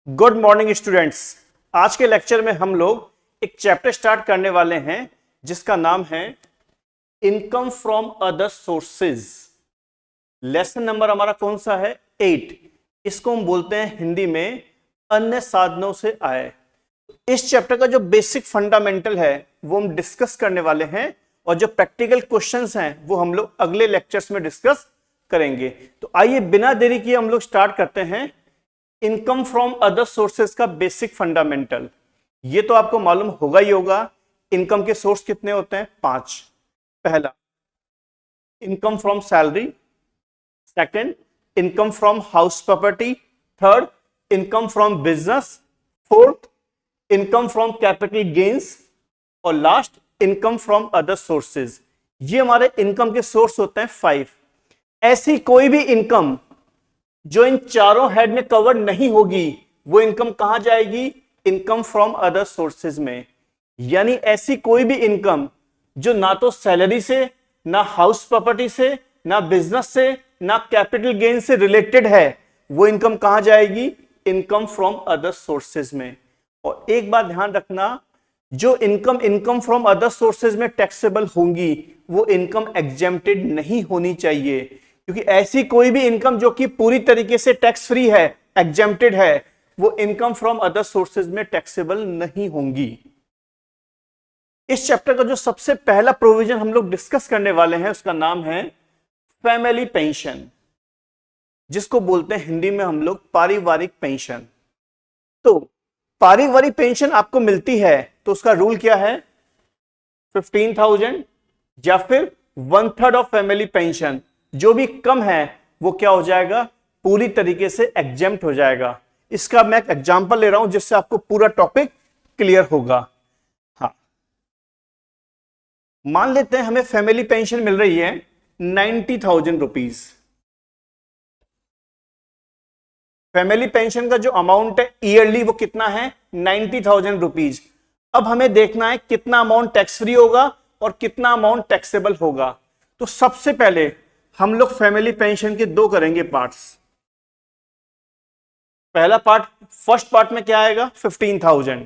Good morning students. आज के lecture में हम लोग एक चैप्टर स्टार्ट करने वाले हैं जिसका नाम है income from other sources. Lesson number हमारा कौन सा है? 8। इसको हम बोलते हैं हिंदी में अन्य साधनों से आय। इस चैप्टर का जो बेसिक फंडामेंटल है वो हम डिस्कस करने वाले हैं और जो प्रैक्टिकल क्वेश्चंस हैं वो हम लोग अगले लेक्चर्स में डिस्कस करेंगे। तो आइए बिना देरी किए हम लोग स्टार्ट करते हैं इनकम फ्रॉम अदर सोर्सेज का बेसिक फंडामेंटल। ये तो आपको मालूम होगा ही होगा। इनकम के सोर्स कितने होते हैं? 5। पहला income from salary, second income from house property, third income from business, fourth income from capital gains और last income from other sources. ये हमारे इनकम के सोर्स होते हैं 5। ऐसी कोई भी इनकम जो इन चारों हेड में कवर नहीं होगी वो इनकम कहां जाएगी? इनकम फ्रॉम अदर सोर्सेज में। यानी ऐसी कोई भी इनकम जो ना तो सैलरी से, ना हाउस प्रॉपर्टी से, ना बिजनेस से, ना कैपिटल गेन से रिलेटेड है, वो इनकम कहां जाएगी? इनकम फ्रॉम अदर सोर्सेज में। और एक बात ध्यान रखना, जो इनकम फ्रॉम अदर सोर्सेज में टैक्सेबल होंगी वो इनकम एग्जेम्प्टेड नहीं होनी चाहिए, क्योंकि ऐसी कोई भी इनकम जो कि पूरी तरीके से टैक्स फ्री है, एग्जेम्प्टेड है, वो इनकम फ्रॉम अदर सोर्सेज में टैक्सेबल नहीं होंगी। इस चैप्टर का जो सबसे पहला प्रोविजन हम लोग डिस्कस करने वाले हैं उसका नाम है फैमिली पेंशन, जिसको बोलते हैं हिंदी में हम लोग पारिवारिक पेंशन। तो पारिवारिक पेंशन आपको मिलती है तो उसका रूल क्या है? 15,000 या फिर 1/3 ऑफ फैमिली पेंशन। जो भी कम है वो क्या हो जाएगा? पूरी तरीके से एग्जेम्प्ट हो जाएगा। इसका मैं एक एग्जांपल ले रहा हूं जिससे आपको पूरा टॉपिक क्लियर होगा। हाँ, मान लेते हैं हमें फैमिली पेंशन मिल रही है 90,000 रुपीज। फैमिली पेंशन का जो अमाउंट है ईयरली वो कितना है? 90,000 रुपीज। अब हमें देखना है कितना अमाउंट टैक्स फ्री होगा और कितना अमाउंट टैक्सेबल होगा। तो सबसे पहले हम लोग फैमिली पेंशन के दो करेंगे पार्ट्स। पहला पार्ट, फर्स्ट पार्ट में क्या आएगा? 15,000।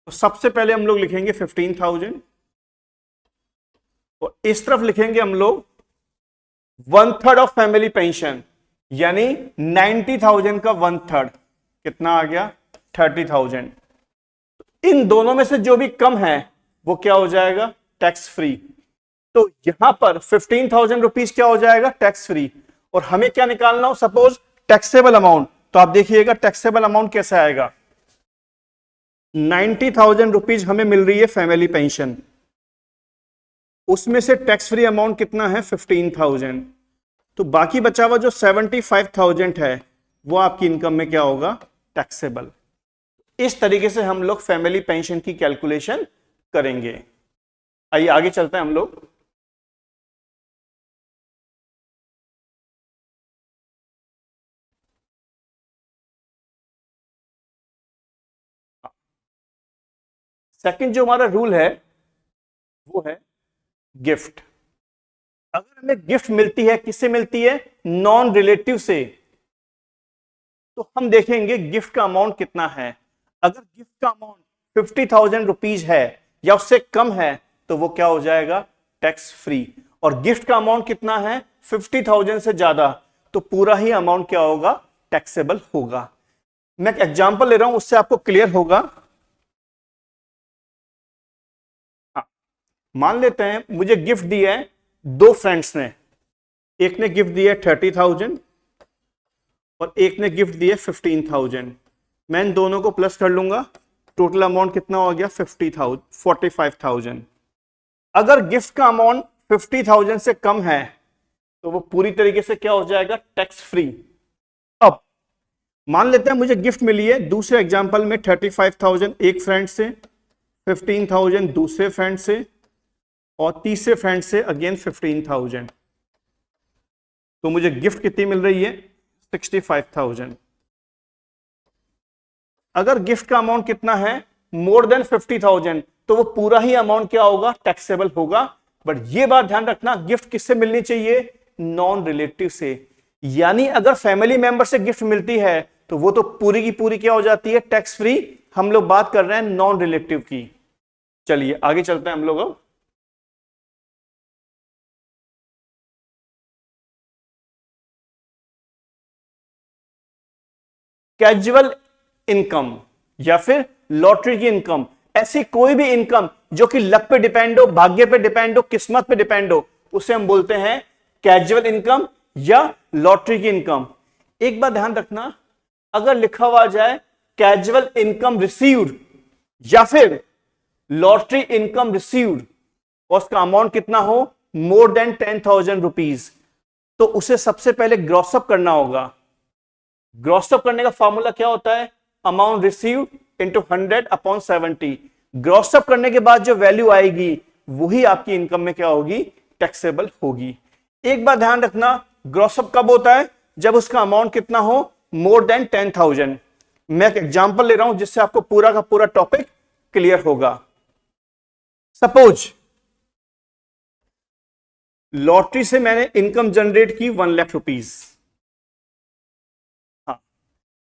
तो सबसे पहले हम लोग लिखेंगे 15,000 और इस तरफ लिखेंगे हम लोग 1/3 ऑफ फैमिली पेंशन, यानी 90,000 का 1/3 कितना आ गया? 30,000। इन दोनों में से जो भी कम है वो क्या हो जाएगा? Tax free. तो यहां पर 15,000 रुपीज क्या हो जाएगा? Tax free. और हमें क्या निकालना हो? Suppose taxable amount. तो आप देखिएगा टैक्सेबल अमाउंट कैसे आएगा। 90,000 रुपीज हमें मिल रही है फैमिली पेंशन, उसमें से टैक्स फ्री अमाउंट कितना है? 15,000। तो बाकी बचा हुआ जो 75,000 है वो आपकी इनकम में क्या होगा? टैक्सेबल। इस तरीके से हम लोग फैमिली पेंशन की कैलकुलेशन करेंगे। आइए आगे चलते हैं हम लोग। सेकंड जो हमारा रूल है वो है गिफ्ट। अगर हमें गिफ्ट मिलती है, किससे मिलती है? नॉन रिलेटिव से, तो हम देखेंगे गिफ्ट का अमाउंट कितना है। अगर गिफ्ट का अमाउंट 50,000 रुपीज है या उससे कम है तो वो क्या हो जाएगा? Tax free. और गिफ्ट का अमाउंट कितना है? 50,000 से ज्यादा, तो पूरा ही अमाउंट क्या होगा? टैक्सेबल होगा। मैं एक एग्जांपल ले रहा हूं उससे आपको क्लियर होगा। हाँ, मान लेते हैं मुझे गिफ्ट दिया है दो फ्रेंड्स ने। एक ने गिफ्ट दिया 30,000 और एक ने गिफ्ट दिया 15,000। मैं इन दोनों को प्लस कर लूंगा, टोटल अमाउंट कितना हो गया? 45,000। अगर गिफ्ट का अमाउंट 50,000 से कम है तो वो पूरी तरीके से क्या हो जाएगा? Tax free. अब मान लेते हैं मुझे गिफ्ट मिली है दूसरे एग्जांपल में 35,000 एक फ्रेंड से, 15,000 दूसरे फ्रेंड से और तीसरे फ्रेंड से अगेन 15,000। तो मुझे गिफ्ट कितनी मिल रही है? 65,000। अगर गिफ्ट का अमाउंट कितना है? मोर देन 50,000, तो वो पूरा ही अमाउंट क्या होगा? टैक्सेबल होगा। बट ये बात ध्यान रखना, गिफ्ट किससे मिलनी चाहिए? नॉन रिलेटिव से। यानी अगर फैमिली मेंबर से गिफ्ट मिलती है तो वो तो पूरी की पूरी क्या हो जाती है, टैक्स फ्री। हम लोग बात कर रहे हैं नॉन रिलेटिव की। चलिए आगे चलते हैं हम लोग अब। कैजुअल इनकम या फिर लॉटरी की इनकम, ऐसी कोई भी इनकम जो कि लक पे डिपेंड हो, भाग्य पे डिपेंड हो, किस्मत पे डिपेंड हो, उसे हम बोलते हैं कैजुअल इनकम या लॉटरी की इनकम। एक बात ध्यान रखना, अगर लिखा हुआ जाए कैजुअल इनकम रिसीव्ड या फिर लॉटरी इनकम रिसीव्ड और उसका अमाउंट कितना हो, मोर देन 10,000 रुपीज, तो उसे सबसे पहले ग्रॉसअप करना होगा। ग्रॉसअप करने का फॉर्मूला क्या होता है, अमाउंट रिसीव्ड इंटू 100/70। ग्रॉसअप करने के बाद जो वैल्यू आएगी वही आपकी इनकम में क्या होगी, टैक्सेबल होगी। एक बात ध्यान रखना, ग्रॉसअप कब होता है, जब उसका अमाउंट कितना हो, मोर देन 10,000। मैं एक एग्जांपल ले रहा हूं जिससे आपको पूरा का पूरा टॉपिक क्लियर होगा। सपोज लॉटरी से मैंने इनकम जनरेट की 1,00,000 रुपीज। हाँ,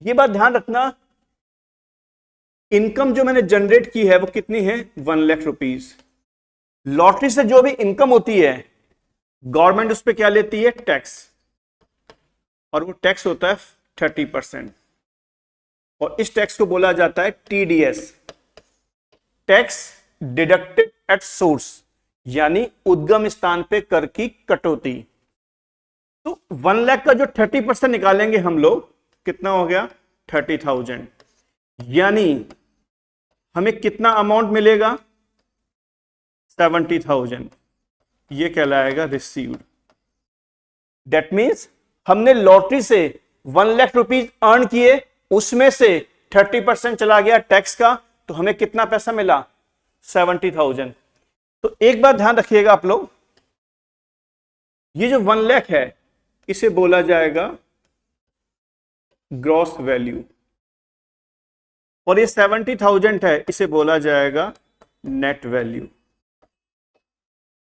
ये बात ध्यान रखना, इनकम जो मैंने जनरेट की है वो कितनी है, 1,00,000 रुपीज। लॉटरी से जो भी इनकम होती है गवर्नमेंट उस पर क्या लेती है, टैक्स, और वो टैक्स होता है 30%। और इस टैक्स को बोला जाता है TDS, tax deducted at source, यानी उद्गम स्थान पे कर की कटौती। तो 1,00,000 का जो 30% निकालेंगे हम लोग, कितना हो गया, 30,000। यानी हमें कितना अमाउंट मिलेगा, 70,000। ये कहलाएगा रिसीव्ड। दैट मीन्स हमने लॉटरी से 1,00,000 रुपीज अर्न किए, उसमें से 30% चला गया टैक्स का, तो हमें कितना पैसा मिला, 70,000। तो एक बात ध्यान रखिएगा आप लोग, ये जो 1,00,000 है इसे बोला जाएगा ग्रॉस वैल्यू, और ये 70,000 है इसे बोला जाएगा नेट वैल्यू।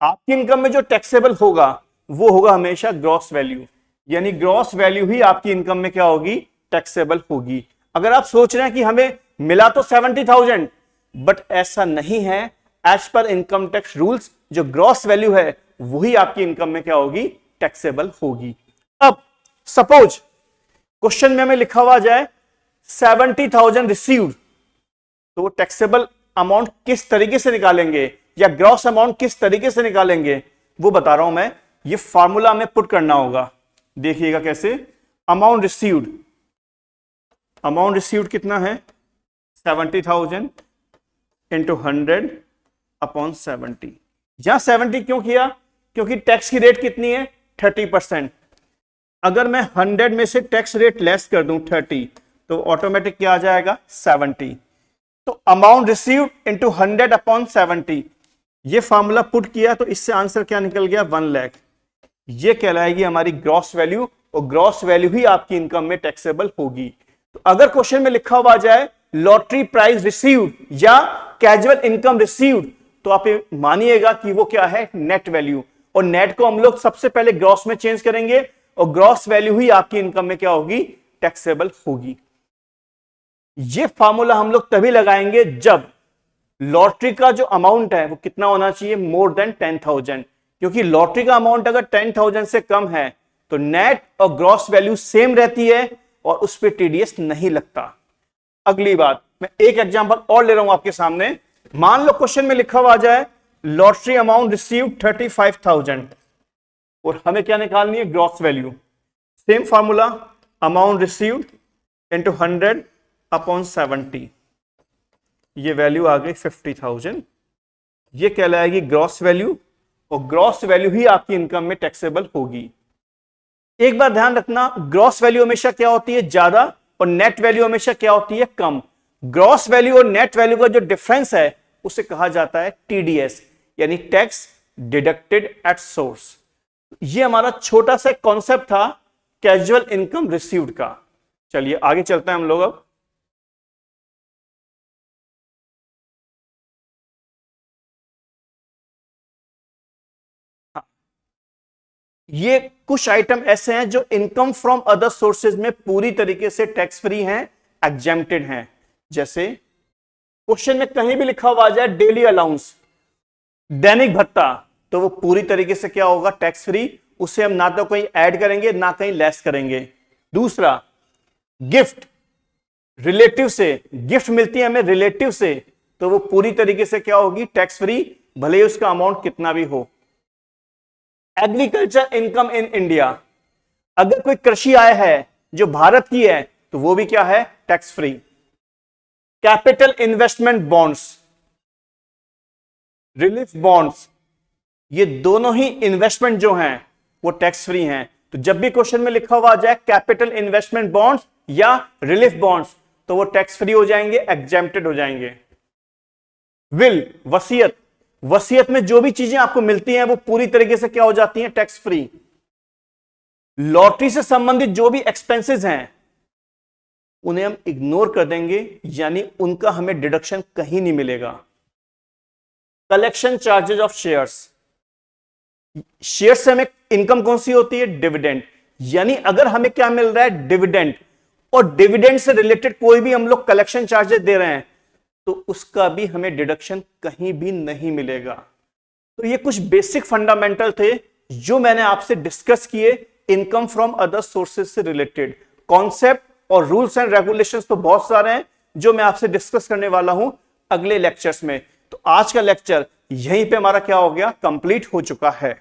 आपकी इनकम में जो टैक्सेबल होगा वो होगा हमेशा ग्रॉस वैल्यू, यानी ग्रॉस वैल्यू ही आपकी इनकम में क्या होगी, टैक्सेबल होगी। अगर आप सोच रहे हैं कि हमें मिला तो 70,000, बट ऐसा नहीं है। As per income tax rules जो ग्रॉस वैल्यू है वही आपकी इनकम में क्या होगी, टैक्सेबल होगी। अब सपोज क्वेश्चन में हमें लिखा हुआ जाए 70,000 रिसीव्ड, तो वो टैक्सेबल अमाउंट किस तरीके से निकालेंगे या ग्रॉस अमाउंट किस तरीके से निकालेंगे वो बता रहा हूं मैं। ये फॉर्मूला हमें पुट करना होगा, देखिएगा कैसे। अमाउंट रिसीव्ड, अमाउंट रिसीव्ड कितना है, 70,000 इंटू 100/70। यहां 70 क्यों किया, क्योंकि टैक्स की रेट कितनी है, 30%। अगर मैं 100 में से टैक्स रेट लेस कर दूं 30, तो ऑटोमेटिक क्या आ जाएगा, 70। तो अमाउंट रिसीव्ड इंटू 100/70, ये फॉर्मूला पुट किया तो इससे आंसर क्या निकल गया, 1,00,000। ये कहलाएगी हमारी ग्रॉस वैल्यू, और ग्रॉस वैल्यू ही आपकी इनकम में टैक्सेबल होगी। तो अगर क्वेश्चन में लिखा हुआ जाए लॉटरी प्राइज रिसीव्ड या कैजुअल इनकम रिसीव्ड, तो आप ये मानिएगा कि वो क्या है, नेट वैल्यू। और नेट को हम लोग सबसे पहले ग्रॉस में चेंज करेंगे, और ग्रॉस वैल्यू ही आपकी इनकम में क्या होगी, टैक्सेबल होगी। ये फॉर्मूला हम लोग तभी लगाएंगे जब लॉटरी का जो अमाउंट है वो कितना होना चाहिए, मोर देन 10,000। क्योंकि लॉटरी का अमाउंट अगर 10,000 से कम है तो नेट और ग्रॉस वैल्यू सेम रहती है और उस पर टीडीएस नहीं लगता। अगली बात, मैं एक एग्जांपल और ले रहा हूं आपके सामने। मान लो क्वेश्चन में लिखा हुआ जाए लॉटरी अमाउंट रिसीव 35,000 और हमें क्या निकालनी है, gross value. Same formula, amount received into 100/70, ये वैल्यू आ गई 50,000। ये कहलाएगी ग्रॉस वैल्यू, और ग्रॉस वैल्यू ही आपकी इनकम में टैक्सेबल होगी। एक बात ध्यान रखना, ग्रॉस वैल्यू हमेशा क्या होती है, ज्यादा, और नेट वैल्यू हमेशा क्या होती है, कम। ग्रॉस वैल्यू और नेट वैल्यू का जो डिफरेंस है उसे कहा जाता है टीडीएस, यानी टैक्स डिडक्टेड एट सोर्स। ये हमारा छोटा सा कॉन्सेप्ट था कैजुअल इनकम रिसीव्ड का। चलिए आगे चलते हैं हम लोग अब। ये कुछ आइटम ऐसे हैं जो इनकम फ्रॉम अदर सोर्सेज में पूरी तरीके से टैक्स फ्री हैं, एग्जेम्प्टेड हैं। जैसे क्वेश्चन में कहीं भी लिखा हुआ आ जाए डेली अलाउंस, दैनिक भत्ता, तो वो पूरी तरीके से क्या होगा, टैक्स फ्री। उसे हम ना तो कहीं ऐड करेंगे ना कहीं लेस करेंगे। दूसरा, गिफ्ट, रिलेटिव से गिफ्ट मिलती है हमें रिलेटिव से, तो वो पूरी तरीके से क्या होगी, टैक्स फ्री, भले ही उसका अमाउंट कितना भी हो। एग्रीकल्चर इनकम इन इंडिया, अगर कोई कृषि आय है जो भारत की है तो वो भी क्या है, tax free. Capital investment bonds, relief bonds, ये दोनों ही इन्वेस्टमेंट जो हैं वो टैक्स फ्री हैं। तो जब भी क्वेश्चन में लिखा हुआ आ जाए कैपिटल इन्वेस्टमेंट बॉन्ड्स या रिलीफ बॉन्ड्स, तो वो टैक्स फ्री हो जाएंगे, एग्जेम्प्टेड हो जाएंगे। विल, वसीयत, वसीयत में जो भी चीजें आपको मिलती हैं वो पूरी तरीके से क्या हो जाती हैं, टैक्स फ्री। लॉटरी से संबंधित जो भी एक्सपेंसेस हैं उन्हें हम इग्नोर कर देंगे, यानी उनका हमें डिडक्शन कहीं नहीं मिलेगा। Collection charges of shares, share से हमें इनकम कौन सी होती है, डिविडेंड। यानी अगर हमें क्या मिल रहा है, डिविडेंड, और डिविडेंड से रिलेटेड कोई भी हम लोग कलेक्शन चार्जेस दे रहे हैं तो उसका भी हमें डिडक्शन कहीं भी नहीं मिलेगा। तो ये कुछ बेसिक फंडामेंटल थे जो मैंने आपसे डिस्कस किए इनकम फ्रॉम अदर सोर्सेज से रिलेटेड। कॉन्सेप्ट और रूल्स एंड रेगुलेशंस तो बहुत सारे हैं जो मैं आपसे डिस्कस करने वाला हूं अगले लेक्चर्स में। तो आज का लेक्चर यहीं पे हमारा क्या हो गया, कंप्लीट हो चुका है।